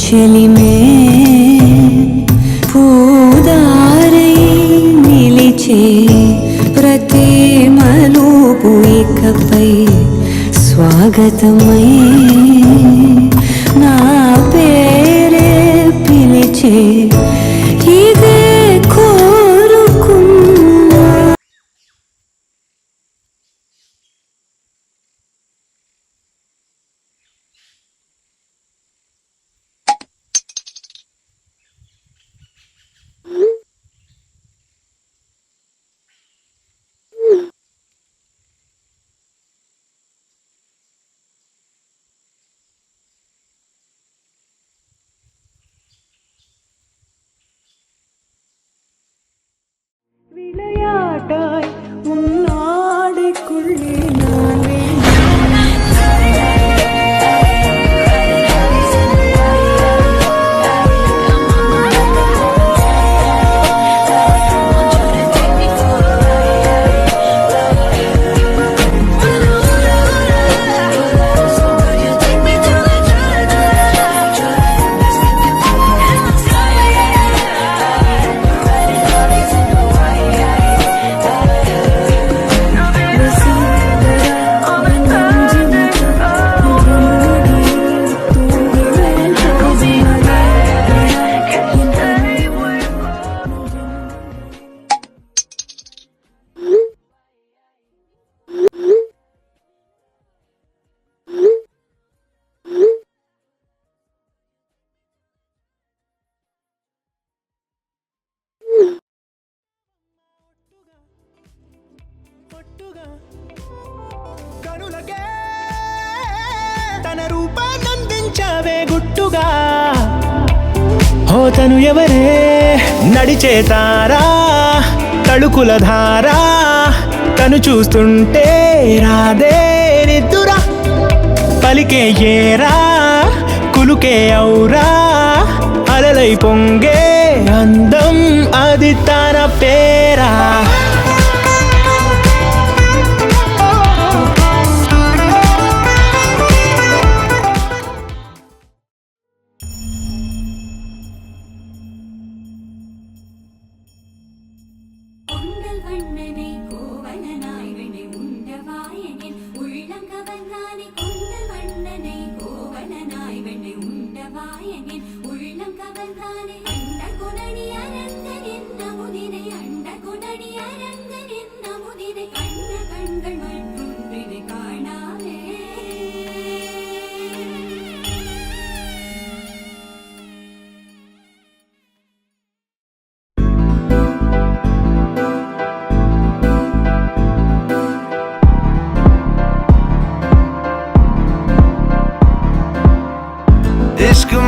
చెలిమే పూదారై నిలిచే ప్రతి మలుపు ఇకపై స్వాగతమై నా పేరే పిలిచే ఇదే కోరుకున్నా. விளையாட்டாய் உன்னாடைக்குள்ளே நானே కనులకే తన రూపాన్నందించావే గుట్టుగా. హోతను ఎవరే నడిచే తారా తళుకుల ధారా తను చూస్తుంటే రాదే నిద్దురా పలికే ఏరా కులుకే ఔరా అలలై పొంగే అందం అది తన పేరా. வண்ணனை கோவலனாய் வினை உண்டவாயனின் உள்ளம் கவர்ந்தானே கொண்டல் வண்ணனை கோவலனாய் வினை உண்டவாயனின் உள்ளம் கவர்ந்தானே அண்ட குணடி அரங்கனின் நமுதினை அண்ட குணடி அரங்கனின் நமுதினை கண்ண கண்கள் மற்றொன்றினை காணாவே This could